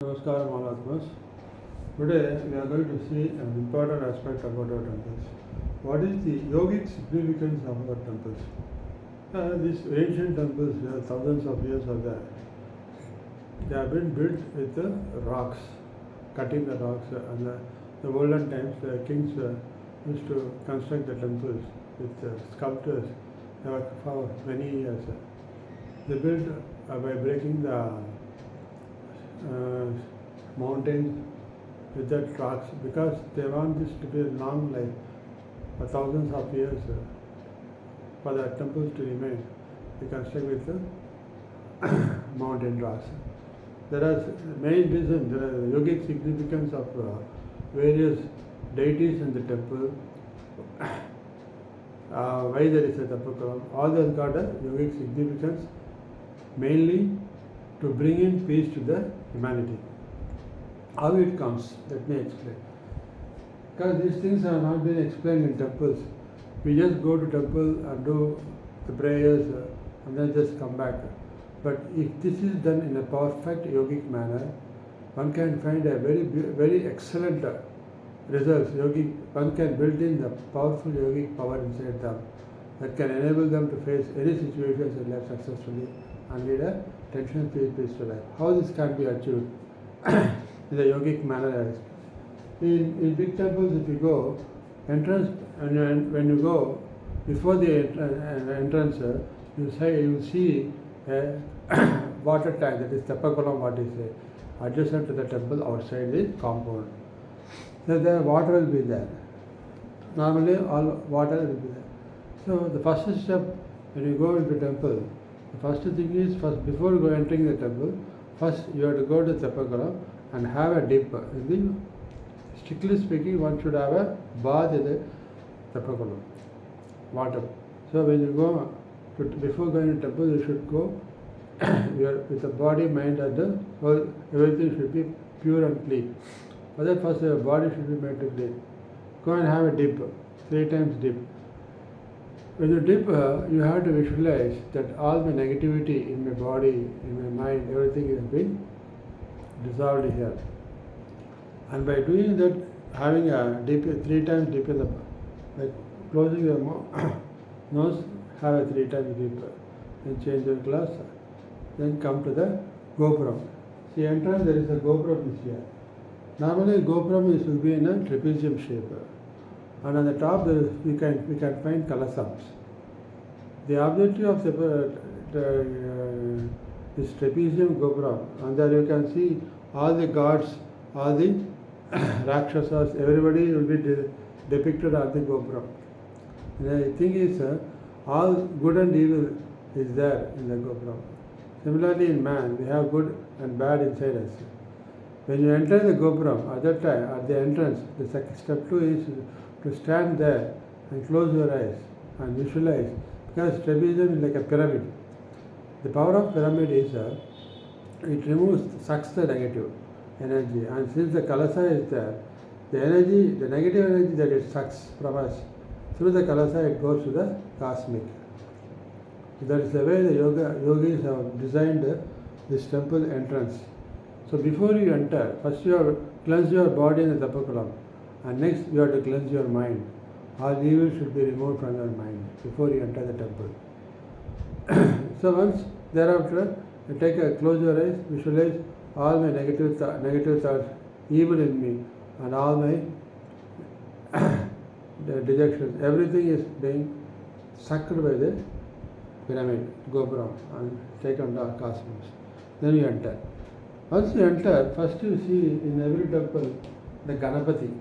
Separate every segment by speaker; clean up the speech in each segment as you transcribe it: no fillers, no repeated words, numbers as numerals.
Speaker 1: Namaskaram Mahatmas. Today we are going to see an important aspect about our temples. What is the yogic significance of our temples? These ancient temples, thousands of years are there. They have been built with the rocks, cutting the rocks. And the olden times, the kings used to construct the temples with sculptors for many years. They built by breaking the mountains with that rocks because they want this to be a long life for thousands of years for the temples to remain. They construct with the mountain rocks. There are main reasons, there are yogic significance of various deities in the temple. Why there is a tapakulam? All those got a yogic significance, mainly to bring in peace to the humanity. How it comes, let me explain. Because these things have not been explained in temples. We just go to temple and do the prayers and then just come back. But if this is done in a perfect yogic manner, one can find a very excellent results. One can build in the powerful yogic power inside them that can enable them to face any situations in life successfully and lead a tension-free, peaceful life. How this can be achieved in a yogic manner? In big temples, if you go, entrance, and when you go, before the entrance, you see a water tank, that is tapakulam, what is it, adjacent to the temple outside the compound. So the water will be there. Normally, all water will be there. So the first step when you go into temple, the first thing is, before entering the temple, first you have to go to Tapakulam and have a dip. Strictly speaking, one should have a bath in the Tapakulam water. So when you go, before going to temple, you should go with the body, mind, and everything should be pure and clean. For that, first your body should be made to clean. Go and have a dip, 3 times dip. When you dip, you have to visualize that all the negativity in my body, in my mind, everything has been dissolved here. And by doing that, having a dip, 3 times dip in the, like closing your nose, have a 3 times dip, then change your glass, then come to the gopuram. See, entrance, there is a gopuram is here. Normally, gopuram will be in a trapezium shape. And on the top we can find kalasams. The objective of this trapezium gopuram, and there you can see all the gods, all the rakshasas, everybody will be depicted on the gopuram. The thing is, all good and evil is there in the gopuram. Similarly, in man, we have good and bad inside us. When you enter the gopuram, at that time, at the entrance, the step 2 is to stand there and close your eyes and visualize, because trapezium is like a pyramid. The power of pyramid is it sucks the negative energy, and since the kalasa is there, the negative energy that it sucks from us, through the kalasa it goes to the cosmic. That is the way the yogis have designed this temple entrance. So before you enter, first you have to cleanse your body in the tapakulam, and next you have to cleanse your mind. All evil should be removed from your mind before you enter the temple. So once thereafter, you close your eyes, visualize all my negative thoughts, evil in me, and all my dejections. Everything is being sucked by the pyramid, gopuram, and taken to the cosmos. Then you enter. Once you enter, first you see in every temple the Ganapati.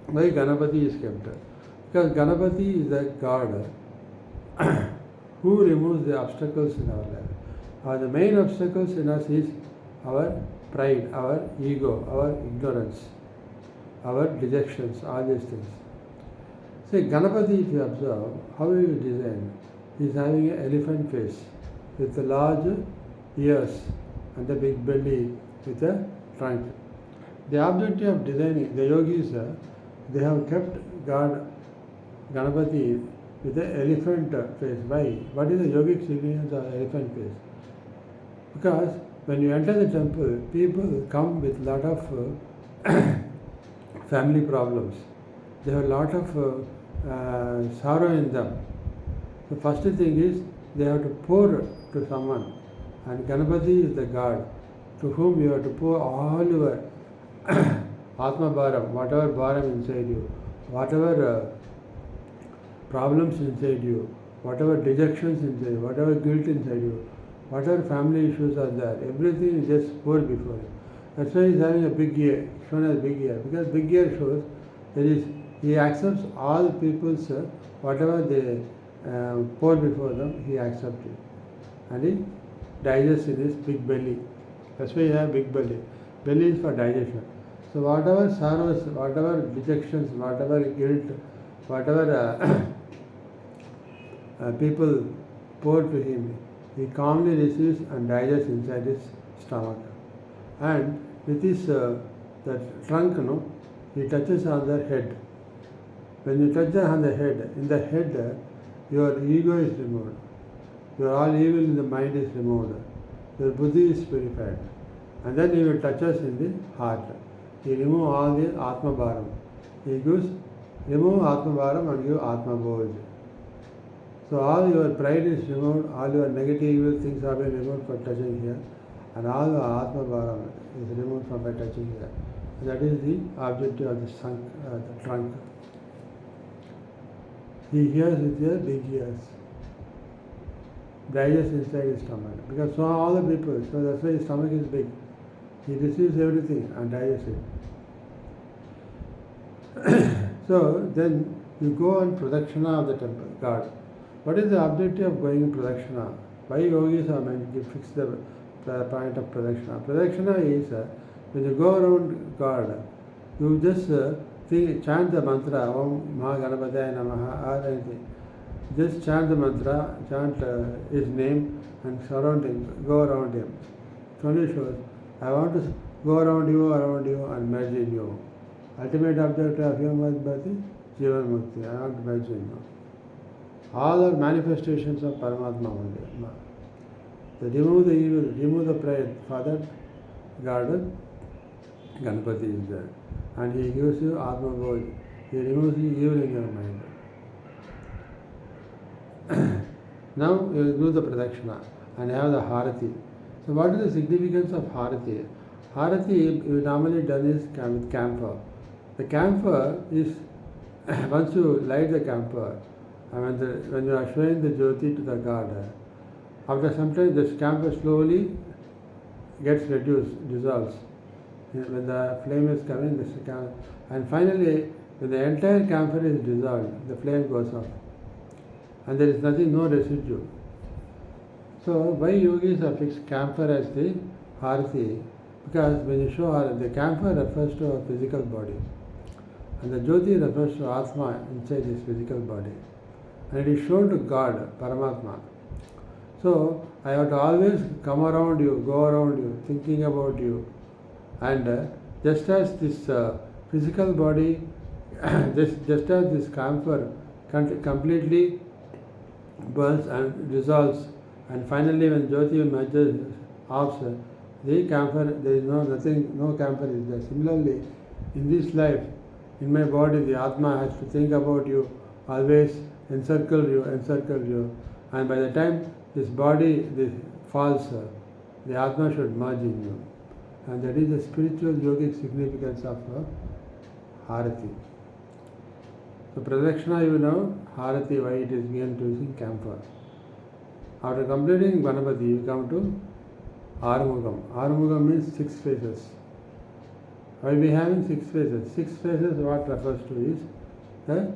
Speaker 1: Why Ganapati is kept? Because Ganapati is the god who removes the obstacles in our life. The main obstacles in us is our pride, our ego, our ignorance, our dejections, all these things. See, Ganapati, if you observe, how he is designed, he is having an elephant face with the large ears and the big belly with a trunk. The objective of designing, the yogis, they have kept God Ganapati with the elephant face. Why? What is the yogic significance of elephant face? Because when you enter the temple, people come with a lot of family problems. They have a lot of sorrow in them. The first thing is they have to pour to someone, and Ganapati is the god to whom you have to pour all your Atma Bharam, whatever Bharam inside you, whatever problems inside you, whatever dejections inside you, whatever guilt inside you, whatever family issues are there, everything is just poured before you. That's why he's having a big ear, shown as big ear, because big ear shows that he accepts all people's whatever they pour before them, he accepts it. And he digests in his big belly. That's why you have big belly. Belly is for digestion. So whatever sorrows, whatever dejections, whatever guilt, whatever people pour to him, he calmly receives and digests inside his stomach. And with his that trunk, he touches on the head. When you touch on the head, in the head, your ego is removed. Your all evil in the mind is removed. Your buddhi is purified. And then he will touch us in the heart. He removes all the Atma Bharam. He gives, remove Atma Bharam and give Atma Bhoj. So all your pride is removed, all your negative evil things have been removed for touching here, and all the Atma Bharam is removed from by touching here. And that is the objective of the trunk. He hears with your big ears. Digests inside his stomach. Because so all the people, so that's why his stomach is big. He receives everything and digests it. So then you go on pradakshina of the temple, God. What is the objective of going in pradakshina? Why yogis are meant to fix the point of pradakshina? Pradakshina is when you go around God, you just chant the mantra, Om Mahaganapataya Namaha, or anything. Just chant the mantra, chant his name and surround him, go around him. It only shows, I want to go around you and merge in you. Ultimate objective of human bhakti, Jivan Mukti. I want to merge in you. All are manifestations of Paramatma only. So remove the evil, remove the pride. For that, God, Ganapati is there. And he gives you Atma Bhoj. He removes the evil in your mind. Now you do the pradakshina and have the harati. So what is the significance of harati? Harati you normally done is with camphor. The camphor is, once you light the camphor, and when you are showing the jyoti to the god, after some time this camphor slowly gets reduced, dissolves. When the flame is coming, and finally when the entire camphor is dissolved, the flame goes off. And there is nothing, no residue. So why yogis have fixed camphor as the harati? Because when you show the camphor refers to our physical body, and the jyoti refers to Atma inside this physical body, and it is shown to God, Paramatma. So I have to always come around you, go around you, thinking about you, and just as this physical body, just as this camphor completely burns and dissolves, and finally when jyoti merges off, the camphor, there is nothing, no camphor is there. Similarly, in this life, in my body, the Atma has to think about you, always encircle you, and by the time this body falls, the Atma should merge in you. And that is the spiritual yogic significance of harati. So pradakshina, you know, harati, why it is given to using camphor. After completing Ganapati, you come to Arumugam. Arumugam means 6 faces. Why we having 6 faces? 6 faces, what refers to is the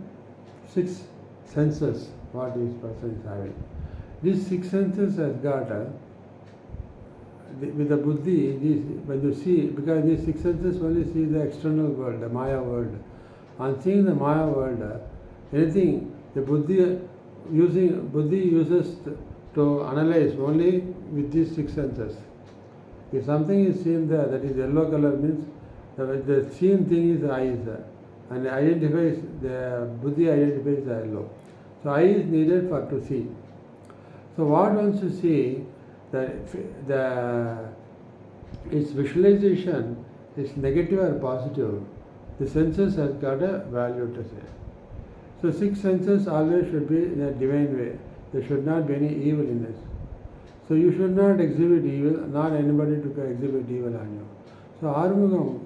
Speaker 1: 6 senses, what each person is having. These 6 senses has got with the buddhi, when you see, because these 6 senses only see the external world, the Maya world. On seeing the Maya world, anything the buddhi uses to analyze only with these 6 senses. If something is seen there, that is yellow color, means the seen thing is the eyes, and the buddhi identifies the yellow. So eye is needed to see. So what once you see, the its visualization is negative or positive, the senses has got a value to say. So six senses always should be in a divine way. There should not be any evil in this. So you should not exhibit evil, not anybody to exhibit evil on you. So Armugam,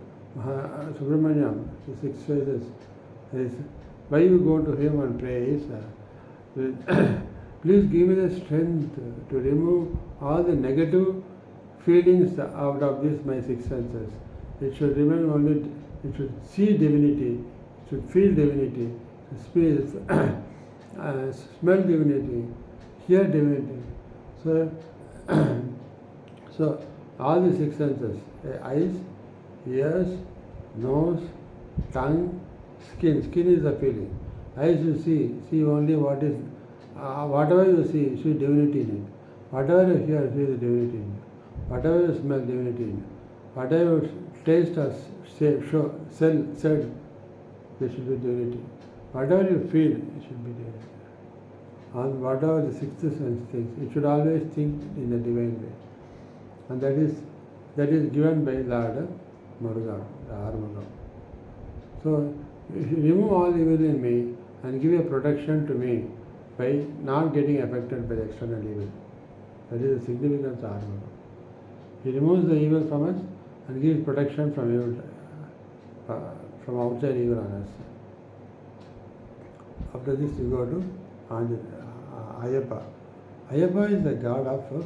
Speaker 1: Subramanyam, the six phases, is why you go to him and pray is, please give me the strength to remove all the negative feelings out of this my six senses. It should remain only, it should see divinity, it should feel divinity, smell divinity, hear divinity. So, so all the six senses, eyes, ears, nose, tongue, skin. Skin is the feeling. Eyes you see only what is, whatever you see divinity in it. Whatever you hear, see the divinity in it. Whatever you smell, divinity in it. Whatever you taste or say, said, there should be divinity. Whatever you feel, it should be divinity. And whatever the sixth sense thinks, it should always think in a divine way. And that is given by Lord Murugan, the Armagam. So, remove all evil in me and give a protection to me by not getting affected by the external evil. That is the significance of Armagam. He removes the evil from us and gives protection from evil, from outside evil on us. After this, we go to Ayyappa. Ayyappa is the god of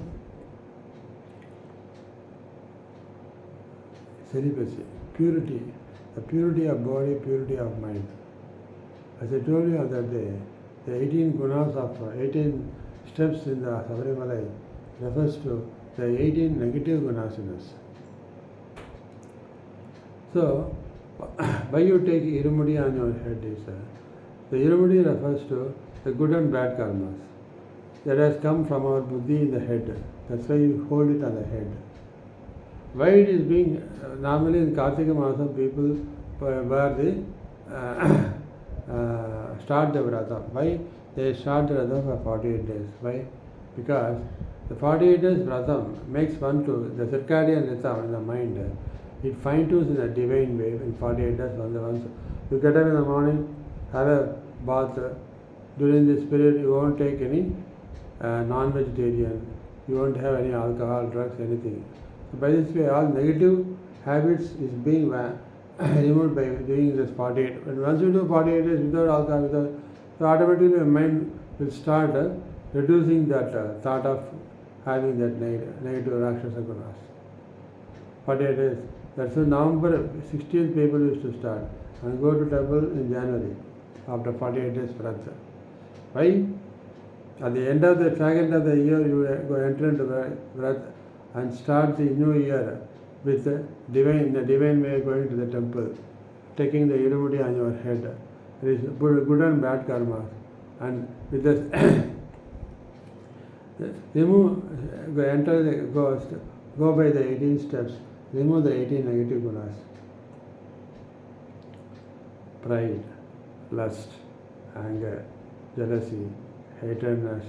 Speaker 1: celibacy, purity, the purity of body, purity of mind. As I told you the other day, the 18 gunas of 18 steps in the Sabarimalai refers to the 18 negative gunas in us. So, why you take Irumudi on your head is the Irumudi refers to the good and bad karmas that has come from our buddhi in the head. That's why you hold it on the head. Why it is being, normally in Kartika Masam people where they start the vrata. Why they start the vrata for 48 days? Why? Because the 48 days vrata makes one to the circadian rhythm in the mind. It fine tunes in a divine way in 48 days. Once you get up in the morning, have a bath. During this period, you won't take any non-vegetarian. You won't have any alcohol, drugs, anything. So by this way, all negative habits is being removed by doing this 48. And once you do 48 days without alcohol, so automatically your mind will start reducing that thought of having that negative Rakshasa gunas. 48 days. That's why November 16th people used to start and go to temple in January after 48 days vrata. Why? At the end of the second of the year, you go enter into vrata and start the new year with the divine way going to the temple, taking the Irumudi on your head. There is good and bad karma. And with this, go by the 18 steps, remove the 18 negative gunas. Pride, lust, anger, jealousy, hatredness,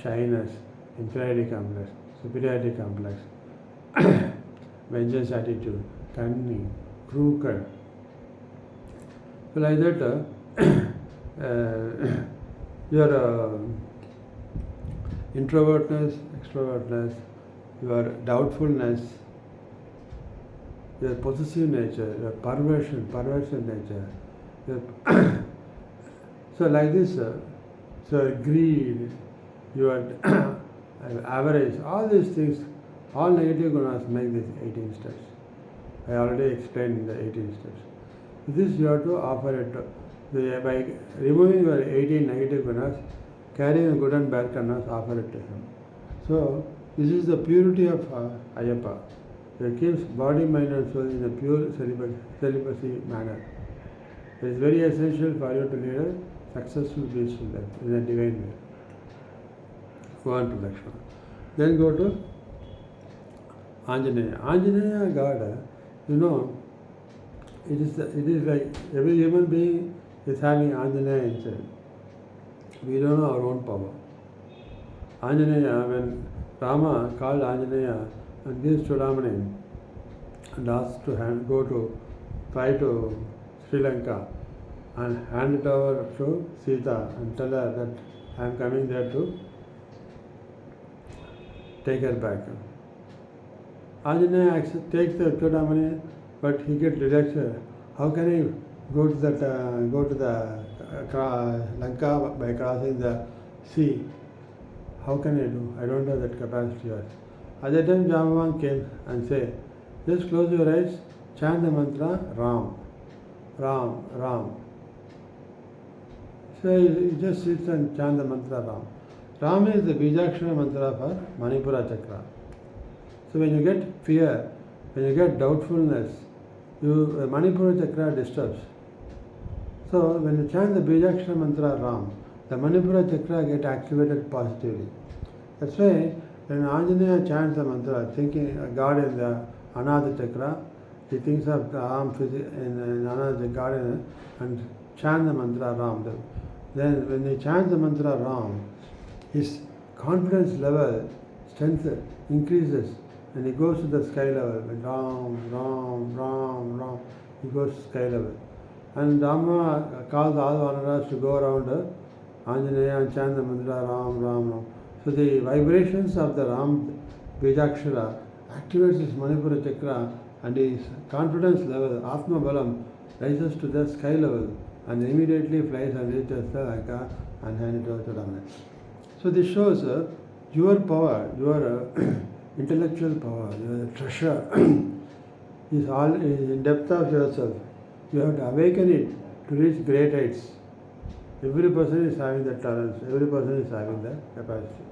Speaker 1: shyness, inferiority complex, superiority complex, vengeance attitude, cunning, crooked. So like that, your introvertness, extrovertness, your doubtfulness, your possessive nature, your perverse nature. So like this, so greed, your avarice, all these things, all negative gunas make these 18 steps. I already explained the 18 steps. This you have to offer it by removing your 18 negative gunas, carrying the good and bad gunas, offer it to him. So this is the purity of Ayyappa. It keeps body, mind and soul in a pure celibacy manner. It is very essential for you to lead a successful, peaceful life in a divine way. Go on to Lakshmana. Then go to Anjaneya. Anjaneya God, you know, it is like every human being is having Anjaneya inside. We don't know our own power. Anjaneya, when Rama called Anjaneya and gives Chudamani and asks to fly to Sri Lanka and hand it over to Sita and tell her that I am coming there to take her back. Anjaneya takes the Chudamani, but he gets rejected. How can he go to the Lanka by crossing the sea? How can I do? I don't have that capacity. At that time, Jambavan came and said, just close your eyes, chant the mantra Ram, Ram, Ram. So he just sits and chant the mantra Ram. Ram is the Bijakshara mantra for Manipura Chakra. So when you get fear, when you get doubtfulness, Manipura Chakra disturbs. So when you chant the Bijakshara mantra Ram, the Manipura Chakra get activated positively. That's why when Anjaneya chants the mantra, thinking God in the Anada Chakra, he thinks of the Ram in Anada God and chant the mantra Ram. Then when he chants the mantra Ram, his confidence level, strength increases and he goes to the sky level. Ram, Ram, Ram, Ram, he goes to sky level. And Rama calls all Vanaras to go around Anjaneya and chant the mantra Ram, Ram, Ram. So the vibrations of the Ram Bijakshara activates his Manipura Chakra and his confidence level, Atma Balam, rises to the sky level and immediately flies and reaches the Lanka and hands it over to Rama. So this shows your power, your intellectual power, your treasure is all in depth of yourself. You have to awaken it to reach great heights. Every person is having that talent, every person is having that capacity.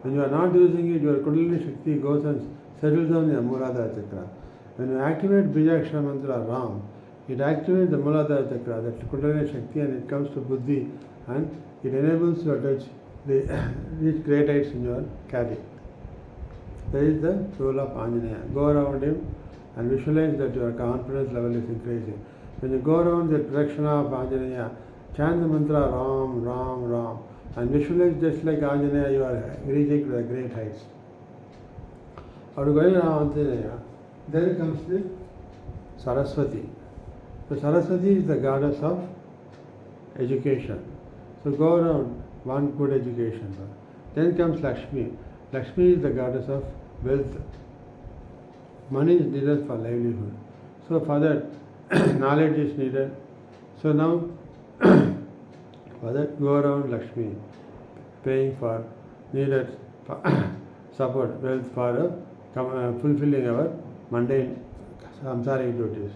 Speaker 1: When you are not using it, your Kundalini Shakti goes and settles down in the Mooladhara Chakra. When you activate Bijakshara Mantra Ram, it activates the Mooladhara Chakra, that Kundalini Shakti, and it comes to Buddhi and it enables you to reach great heights in your carry. That is the role of Anjaneya. Go around him and visualize that your confidence level is increasing. When you go around the direction of Anjaneya, chant the mantra Ram, Ram, Ram and visualize just like Anjaneya you are reaching to the great heights. After going around Anjaneya, then comes the Saraswati. So Saraswati is the goddess of education. So go around, want good education. Then comes Lakshmi. Lakshmi is the goddess of wealth. Money is needed for livelihood. So for that, knowledge is needed. So now, for that, go around Lakshmi, paying for needed support, wealth for fulfilling our mundane samsaric duties.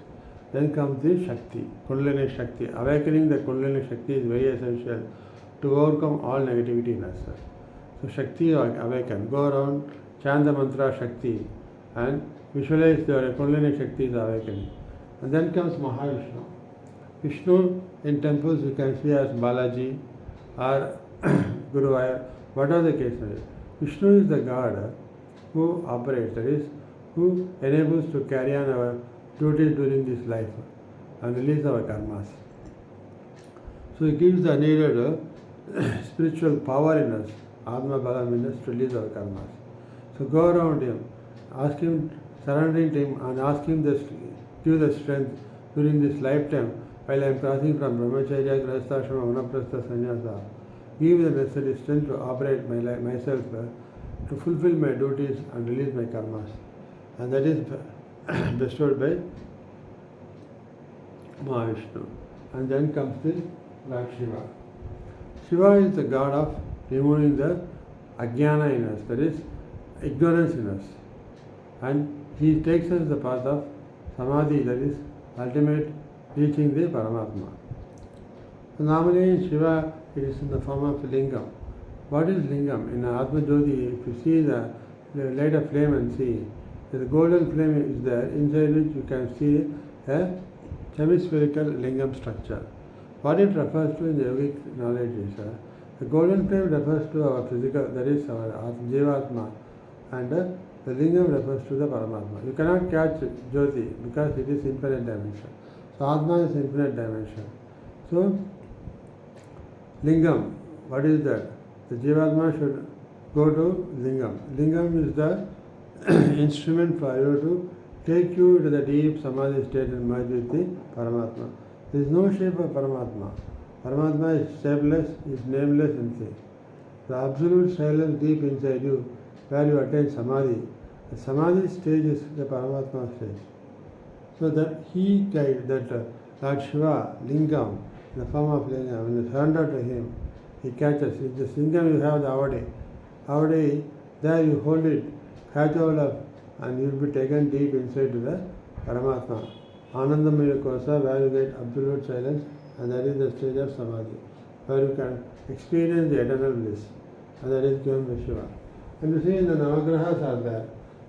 Speaker 1: Then comes the Shakti, Kundalini Shakti. Awakening the Kundalini Shakti is very essential to overcome all negativity in us. So Shakti awaken. Go around, chant the mantra Shakti and visualize the Kundalini Shakti is awakening. And then comes Mahavishnu. Vishnu in temples you can see as Balaji or Guruvayur, whatever the case may be. Vishnu is the God who operates, that is, who enables to carry on our duties during this life and release our karmas. So he gives the needed spiritual power in us, Atma Balam in us to release our karmas. So go around him, ask him, surrendering to him and ask him give the strength during this lifetime while I am crossing from Brahmacharya, Grahasthashrama, Vanaprastha, Sannyasa. Give the necessary strength to operate myself to fulfill my duties and release my karmas. And that is bestowed by Mahavishnu. And then comes the Lord Shiva. Shiva is the god of removing the ajnana in us, that is, ignorance in us. And he takes us the path of samadhi, that is, ultimate reaching the Paramatma. So normally in Shiva, it is in the form of lingam. What is lingam? In Atma Jyoti, if you see the light of flame and see, the golden flame is there, inside which you can see a hemispherical lingam structure. What it refers to in the yogic knowledge is the golden flame refers to our physical, that is our Jivatma, and the lingam refers to the Paramatma. You cannot catch Jyoti because it is infinite dimension. So Atma is infinite dimension. So lingam, what is that? The Jivatma should go to lingam. Lingam is the instrument for you to take you to the deep samadhi state and merge with the Paramatma. There is no shape of Paramatma. Paramatma is shapeless, is nameless anything. The absolute silence deep inside you, where you attain samadhi. The samadhi stage is the Paramatma stage. So that he guide that Lord Shiva, Lingam, in the form of Lingam, when you surrender to him, he catches. If the Lingam you have the Avade, there you hold it, catch hold of, and you will be taken deep inside to the Paramatma. Anandamaya Kosa, where you get absolute silence, and that is the stage of Samadhi, where you can experience the eternal bliss, and that is given by Shiva. And you see, the Navagrahas are there.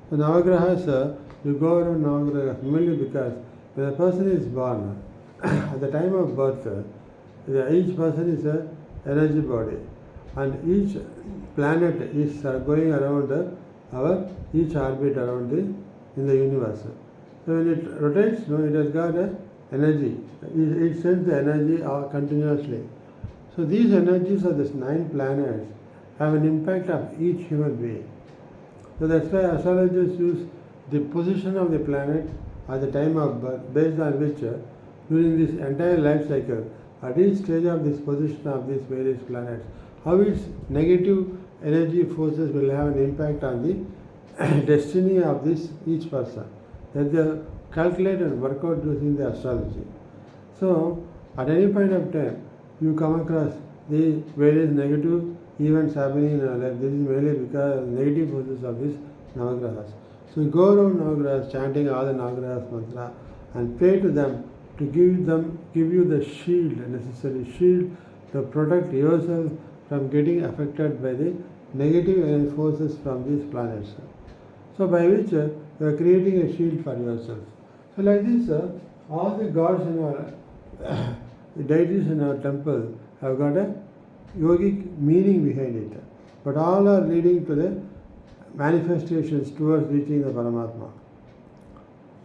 Speaker 1: The Navagrahas, you go around Navagrahas mainly because when a person is born, at the time of birth, each person is an energy body, and each planet is going around each orbit around in the universe. So when it rotates, it has got energy. It sends the energy continuously. So these energies of these 9 planets have an impact of each human being. So that's why astrologers use the position of the planet at the time of birth, based on which during this entire life cycle, at each stage of this position of these various planets, how its negative energy forces will have an impact on the destiny of each person. That they calculate and work out using the astrology. So at any point of time, you come across the various negative events happening in our life. This is mainly because of the negative forces of these Navagrahas. So you go around Navagrahas chanting all the Navagrahas mantra and pray to them to give you the necessary shield to protect yourself from getting affected by the negative forces from these planets. So by which you are creating a shield for yourself. So like this, all the gods in our the deities in our temple have got a yogic meaning behind it. But all are leading to the manifestations towards reaching the Paramatma.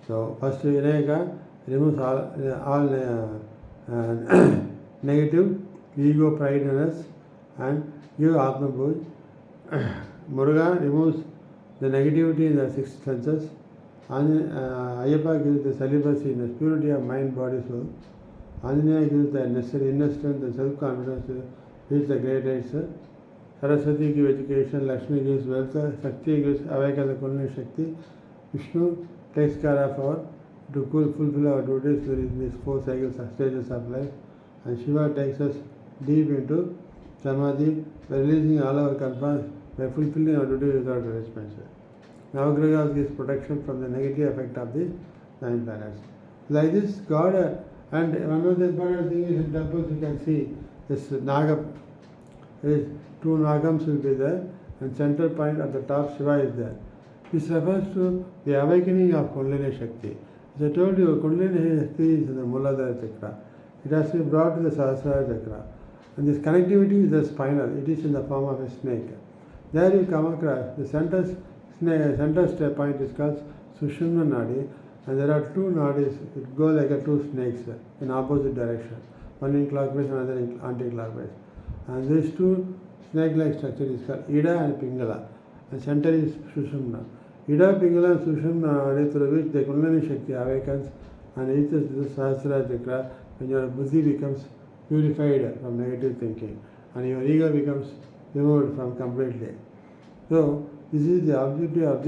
Speaker 1: So first Vinayaka removes all negative ego, pride in us, and give Atma Bhuj. Muruga removes the negativity in the 6 senses. Ayyappa gives the celibacy in the purity of mind, body, soul. Anjaneya gives the necessary inner strength and self-confidence to reach the great heights. Saraswati gives education, Lakshmi gives wealth, Shakti gives awaken the Kundalini Shakti. Vishnu takes care of our to fulfill our duties during these 4 cycles of stages of life. And Shiva takes us deep into Samadhi by releasing all our concerns, by fulfilling our duties without arrangements. Navagrahas gives protection from the negative effect of the 9 planets. Like this, God, and one of the important things is in temples you can see this Naga, there is 2 Nagams will be there, and center point at the top Shiva is there. This refers to the awakening of Kundalini Shakti. As I told you, Kundalini Shakti is in the Muladhara Chakra. It has to be brought to the Sahasrara Chakra. And this connectivity is the spinal. It is in the form of a snake. There you come across the center step point is called Sushumna Nadi, and there are 2 nadis. It goes like 2 snakes in opposite direction, one in clockwise, another in anti-clockwise. And these 2 snake-like structure is called Ida and Pingala. And center is Sushumna. Ida, Pingala, and Sushumna Nadi, through which the Kundalini Shakti awakens and reaches the Sahasrara Chakra, when your buddhi becomes purified from negative thinking and your ego becomes removed from completely. So this is the objective of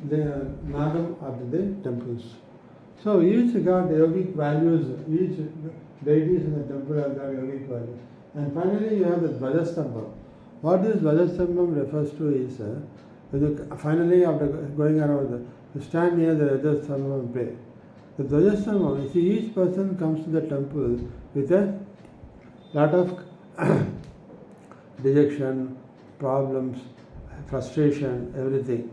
Speaker 1: the Nagam of the temples. So each got yogic values, each deities in the temple have got yogic values. And finally you have the Dvajastambham. What this Dvajastambham refers to is, finally after going around, you stand near the Dvajastambham and pray. The Dvajastambham, you see, each person comes to the temple with a lot of dejection, problems, frustration, everything.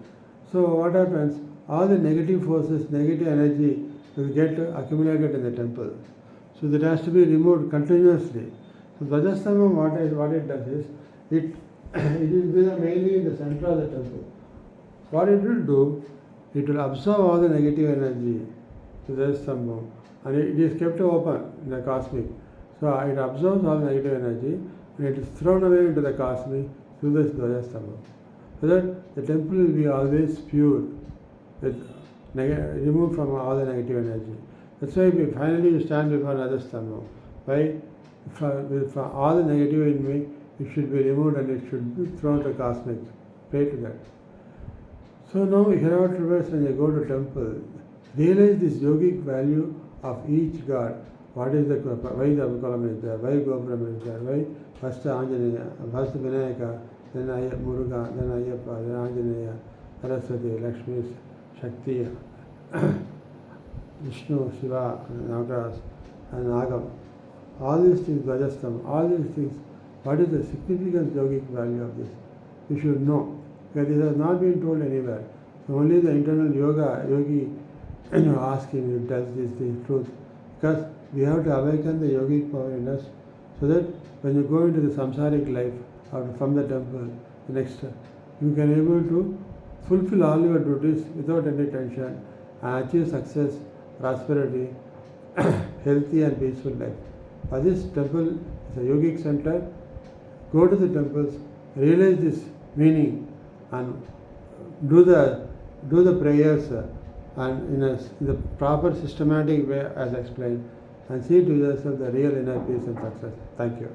Speaker 1: So what happens? All the negative forces, negative energy will get accumulated in the temple. So that has to be removed continuously. So Dvajastambham, what it does is, it will be mainly in the center of the temple. What it will do, it will absorb all the negative energy to Dvajastambham, and it is kept open in the cosmic. So it absorbs all negative energy and it is thrown away into the cosmic through this Dvajastambham. so that the temple will be always pure, with removed from all the negative energy. That's why we finally stand before another Stambha. Why? For all the negative in me, it should be removed and it should be thrown to cosmic. Pray to that. So now hereafterwards when you go to temple, realize this yogic value of each god. What is why the Abukalam is there, why Gopuram is there, why first Anjaneya, first Vinayaka, then Muruga, then Ayyappa, then Anjaneya, Saraswati, Lakshmi, Shakti, Vishnu, Shiva, Nagaras, and Agam. All these things, Dvajastam, all these things, what is the significant yogic value of this? You should know. Because this has not been told anywhere. So only the internal yogi, ask him, he tells this truth. Because we have to awaken the yogic power in us, so that when you go into the samsaric life, or from the temple, the next, you can able to fulfill all your duties without any tension and achieve success, prosperity, healthy and peaceful life. For this, temple is a yogic center. Go to the temples, realize this meaning, and do the prayers and in the proper systematic way as explained, and see to yourself the real inner peace and success. Thank you.